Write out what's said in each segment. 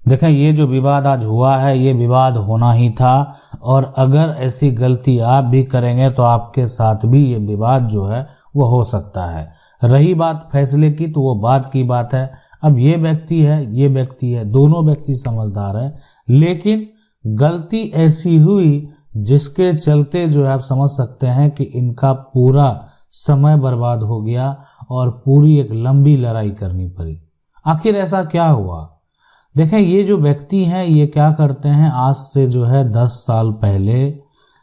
देखें, ये जो विवाद आज हुआ है ये विवाद होना ही था, और अगर ऐसी गलती आप भी करेंगे तो आपके साथ भी ये विवाद जो है वो हो सकता है। रही बात फैसले की तो वो बात की बात है। अब ये व्यक्ति है, दोनों व्यक्ति समझदार है, लेकिन गलती ऐसी हुई जिसके चलते जो है आप समझ सकते हैं कि इनका पूरा समय बर्बाद हो गया और पूरी एक लंबी लड़ाई करनी पड़ी। आखिर ऐसा क्या हुआ? देखें, ये जो व्यक्ति हैं ये क्या करते हैं, आज से जो है 10 साल पहले,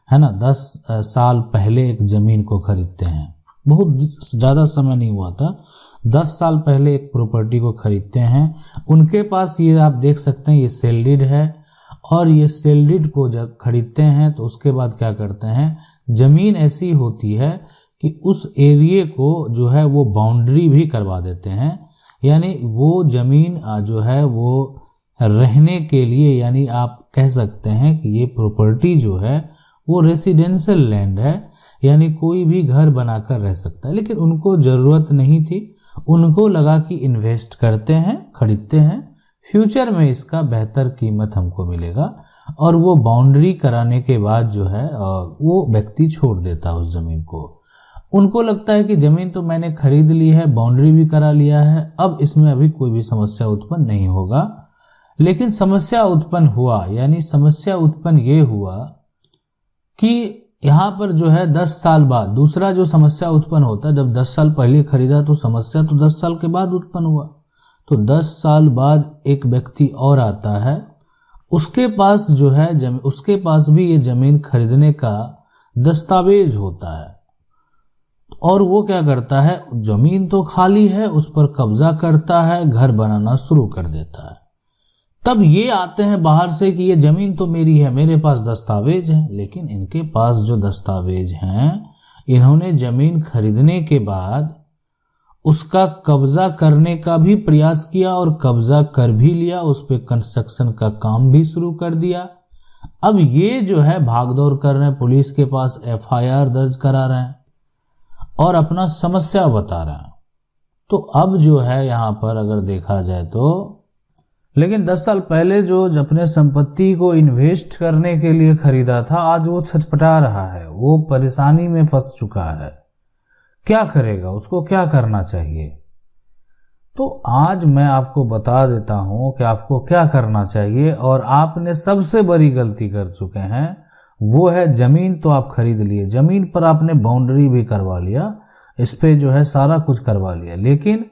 है ना, 10 साल पहले एक ज़मीन को खरीदते हैं। बहुत ज़्यादा समय नहीं हुआ था, 10 साल पहले एक प्रॉपर्टी को खरीदते हैं। उनके पास ये आप देख सकते हैं ये सेल डीड है, और ये सेल डीड को जब खरीदते हैं तो उसके बाद क्या करते हैं, ज़मीन ऐसी होती है कि उस एरिए को जो है वो बाउंड्री भी करवा देते हैं। यानी वो ज़मीन जो है वो रहने के लिए, यानी आप कह सकते हैं कि ये प्रॉपर्टी जो है वो रेसिडेंशियल लैंड है, यानी कोई भी घर बनाकर रह सकता है। लेकिन उनको ज़रूरत नहीं थी, उनको लगा कि इन्वेस्ट करते हैं, खरीदते हैं, फ्यूचर में इसका बेहतर कीमत हमको मिलेगा, और वो बाउंड्री कराने के बाद जो है वो व्यक्ति छोड़ देता है उस ज़मीन को। उनको लगता है कि ज़मीन तो मैंने खरीद ली है, बाउंड्री भी करा लिया है, अब इसमें अभी कोई भी समस्या उत्पन्न नहीं होगा। लेकिन समस्या उत्पन्न हुआ, यानी समस्या उत्पन्न ये हुआ कि यहाँ पर जो है 10 साल बाद दूसरा जो समस्या उत्पन्न होता है, जब 10 साल पहले खरीदा तो समस्या तो 10 साल के बाद उत्पन्न हुआ। तो 10 साल बाद एक व्यक्ति और आता है, उसके पास जो है उसके पास भी ये ज़मीन खरीदने का दस्तावेज होता है, और वो क्या करता है, ज़मीन तो खाली है, उस पर कब्जा करता है, घर बनाना शुरू कर देता है। तब ये आते हैं बाहर से कि ये ज़मीन तो मेरी है, मेरे पास दस्तावेज हैं। लेकिन इनके पास जो दस्तावेज हैं, इन्होंने ज़मीन खरीदने के बाद उसका कब्जा करने का भी प्रयास किया और कब्जा कर भी लिया, उस पर कंस्ट्रक्शन का काम भी शुरू कर दिया। अब ये जो है भागदौड़ कर रहे हैं, पुलिस के पास FIR दर्ज करा रहे हैं और अपना समस्या बता रहे हैं। तो अब जो है यहाँ पर अगर देखा जाए तो, लेकिन 10 साल पहले जो अपने संपत्ति को इन्वेस्ट करने के लिए खरीदा था, आज वो छटपटा रहा है, वो परेशानी में फंस चुका है। क्या करेगा, उसको क्या करना चाहिए? तो आज मैं आपको बता देता हूं कि आपको क्या करना चाहिए। और आपने सबसे बड़ी गलती कर चुके हैं, वो है ज़मीन तो आप खरीद लिए, ज़मीन पर आपने बाउंड्री भी करवा लिया, इस पे जो है सारा कुछ करवा लिया, लेकिन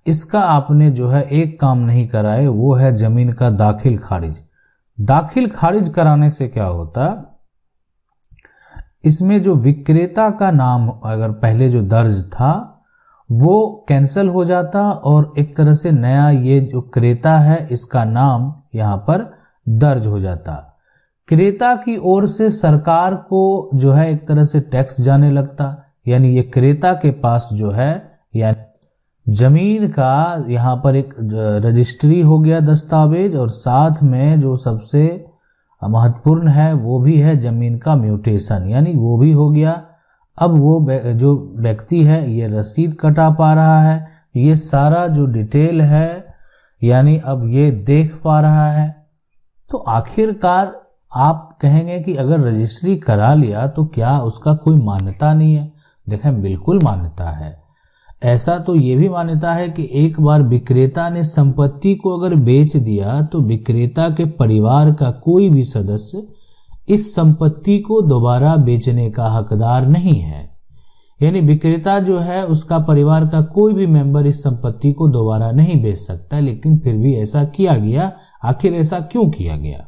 इसका आपने जो है एक काम नहीं कराए, वो है ज़मीन का दाखिल खारिज। दाखिल खारिज कराने से क्या होता, इसमें जो विक्रेता का नाम अगर पहले जो दर्ज था वो कैंसिल हो जाता, और एक तरह से नया ये जो क्रेता है इसका नाम यहाँ पर दर्ज हो जाता। क्रेता की ओर से सरकार को जो है एक तरह से टैक्स जाने लगता, यानी ये क्रेता के पास जो है यानी जमीन का यहाँ पर एक रजिस्ट्री हो गया दस्तावेज, और साथ में जो सबसे महत्वपूर्ण है वो भी है जमीन का म्यूटेशन, यानी वो भी हो गया। अब वो जो व्यक्ति है ये रसीद कटा पा रहा है, ये सारा जो डिटेल है यानी अब ये देख पा रहा है। तो आखिरकार आप कहेंगे कि अगर रजिस्ट्री करा लिया तो क्या उसका कोई मान्यता नहीं है? देखें, बिल्कुल मान्यता है। ऐसा तो ये भी मान्यता है कि एक बार विक्रेता ने संपत्ति को अगर बेच दिया तो विक्रेता के परिवार का कोई भी सदस्य इस संपत्ति को दोबारा बेचने का हकदार नहीं है। यानी विक्रेता जो है उसका परिवार का कोई भी मेंबर इस संपत्ति को दोबारा नहीं बेच सकता। लेकिन फिर भी ऐसा किया गया, आखिर ऐसा क्यों किया गया?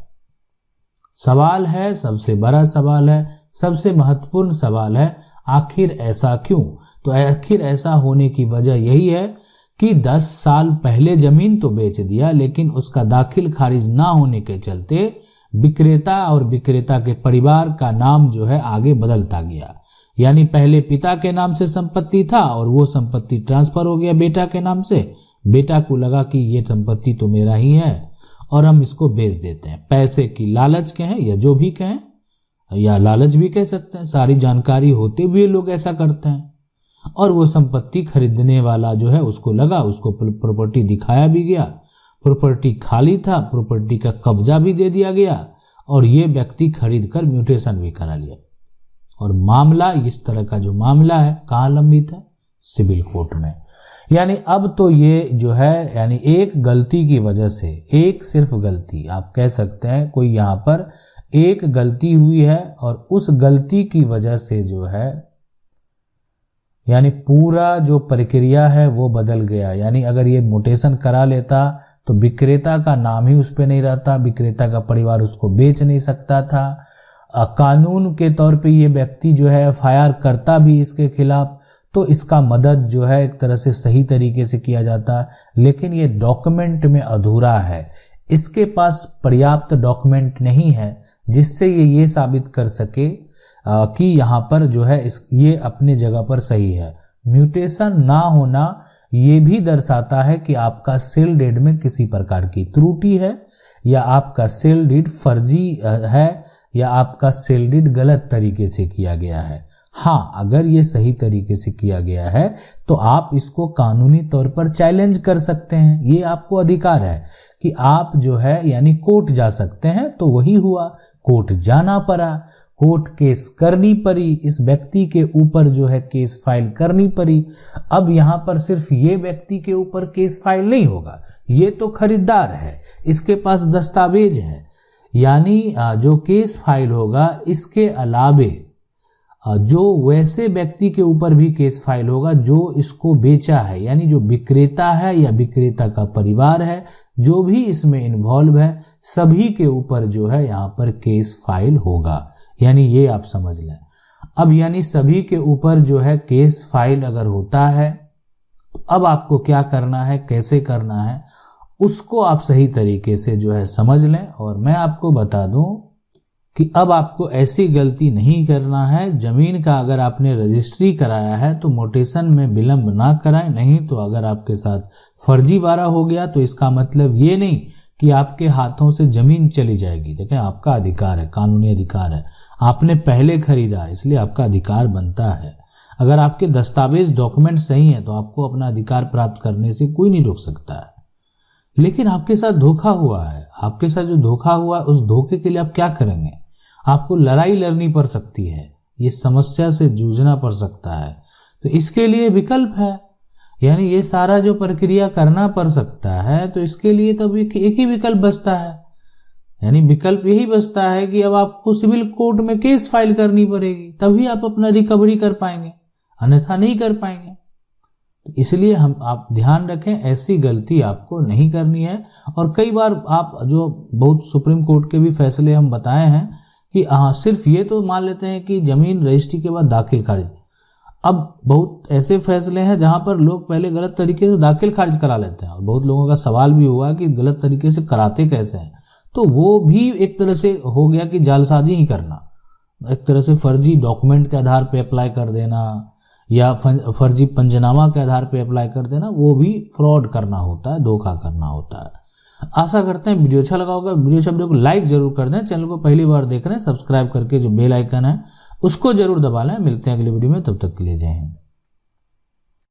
सवाल है, सबसे बड़ा सवाल है, सबसे महत्वपूर्ण सवाल है, आखिर ऐसा क्यों? तो आखिर ऐसा होने की वजह यही है कि 10 साल पहले जमीन तो बेच दिया, लेकिन उसका दाखिल खारिज ना होने के चलते विक्रेता और विक्रेता के परिवार का नाम जो है आगे बदलता गया। यानी पहले पिता के नाम से संपत्ति था और वो संपत्ति ट्रांसफर हो गया बेटा के नाम से। बेटा को लगा कि ये संपत्ति तो मेरा ही है और हम इसको बेच देते हैं। पैसे की लालच कहें या जो भी कहें, या लालच भी कह सकते हैं, सारी जानकारी होते हुए लोग ऐसा करते हैं। और वो संपत्ति खरीदने वाला जो है उसको लगा, उसको प्रॉपर्टी दिखाया भी गया, प्रॉपर्टी खाली था, प्रॉपर्टी का कब्जा भी दे दिया गया और ये व्यक्ति खरीद कर म्यूटेशन भी करा लिया। और मामला, इस तरह का जो मामला है, कहाँ लंबित है? सिविल कोर्ट में। यानी अब तो ये जो है, यानी एक गलती की वजह से, एक सिर्फ गलती आप कह सकते हैं, कोई यहाँ पर एक गलती हुई है और उस गलती की वजह से जो है, यानी पूरा जो प्रक्रिया है वो बदल गया। यानी अगर ये म्यूटेशन करा लेता तो विक्रेता का नाम ही उस पे नहीं रहता, विक्रेता का परिवार उसको बेच नहीं सकता था। कानून के तौर पे ये व्यक्ति जो है एफआईआर करता भी इसके खिलाफ, तो इसका मदद जो है एक तरह से सही तरीके से किया जाता, लेकिन ये डॉक्यूमेंट में अधूरा है। इसके पास पर्याप्त डॉक्यूमेंट नहीं है जिससे ये साबित कर सके कि यहाँ पर जो है ये अपने जगह पर सही है। म्यूटेशन ना होना ये भी दर्शाता है कि आपका सेल डीड में किसी प्रकार की त्रुटि है, या आपका सेल डीड फर्जी है, या आपका सेल डीड गलत तरीके से किया गया है। हाँ, अगर ये सही तरीके से किया गया है तो आप इसको कानूनी तौर पर चैलेंज कर सकते हैं, ये आपको अधिकार है कि आप जो है यानी कोर्ट जा सकते हैं। तो वही हुआ, कोर्ट जाना पड़ा, कोर्ट केस करनी पड़ी, इस व्यक्ति के ऊपर जो है केस फाइल करनी पड़ी। अब यहाँ पर सिर्फ ये व्यक्ति के ऊपर केस फाइल नहीं होगा, ये तो खरीदार है, इसके पास दस्तावेज है, यानी जो केस फाइल होगा इसके अलावे जो वैसे व्यक्ति के ऊपर भी केस फाइल होगा जो इसको बेचा है, यानी जो विक्रेता है या विक्रेता का परिवार है, जो भी इसमें इन्वॉल्व है, सभी के ऊपर जो है यहाँ पर केस फाइल होगा। यानी ये आप समझ लें। अब यानी सभी के ऊपर जो है केस फाइल अगर होता है, अब आपको क्या करना है, कैसे करना है, उसको आप सही तरीके से जो है समझ लें। और मैं आपको बता दूं कि अब आपको ऐसी गलती नहीं करना है। जमीन का अगर आपने रजिस्ट्री कराया है तो म्यूटेशन में विलंब ना कराएं, नहीं तो अगर आपके साथ फर्जीवाड़ा हो गया तो इसका मतलब ये नहीं कि आपके हाथों से जमीन चली जाएगी। देखें, आपका अधिकार है, कानूनी अधिकार है, आपने पहले खरीदा इसलिए आपका अधिकार बनता है। अगर आपके दस्तावेज डॉक्यूमेंट सही हैं तो आपको अपना अधिकार प्राप्त करने से कोई नहीं रोक सकता है। लेकिन आपके साथ धोखा हुआ है, आपके साथ जो धोखा हुआ उस धोखे के लिए आप क्या करेंगे? आपको लड़ाई लड़नी पड़ सकती है, ये समस्या से जूझना पड़ सकता है। तो इसके लिए विकल्प है, यानी ये सारा जो प्रक्रिया करना पड़ सकता है, तो इसके लिए तब एक ही विकल्प बचता है। यानी विकल्प यही बचता है कि अब आपको सिविल कोर्ट में केस फाइल करनी पड़ेगी, तभी आप अपना रिकवरी कर पाएंगे, अन्यथा नहीं कर पाएंगे। इसलिए आप ध्यान रखें, ऐसी गलती आपको नहीं करनी है। और कई बार आप जो बहुत सुप्रीम कोर्ट के भी फैसले हम बताए हैं कि हाँ, सिर्फ ये तो मान लेते हैं कि जमीन रजिस्ट्री के बाद दाखिल खारिज। अब बहुत ऐसे फैसले हैं जहां पर लोग पहले गलत तरीके से दाखिल खारिज करा लेते हैं, और बहुत लोगों का सवाल भी हुआ कि गलत तरीके से कराते कैसे हैं। तो वो भी एक तरह से हो गया कि जालसाजी ही करना, एक तरह से फर्जी डॉक्यूमेंट के आधार पर अप्लाई कर देना या फर्जी पंचनामा के आधार पर अप्लाई कर देना, वो भी फ्रॉड करना होता है, धोखा करना होता है। आशा करते हैं वीडियो अच्छा लगा होगा। वीडियो को लाइक जरूर कर दें, चैनल को पहली बार देख रहे हैं सब्सक्राइब करके जो बेल आइकन है उसको जरूर दबा लें। मिलते हैं अगली वीडियो में, तब तक के लिए जय हिंद।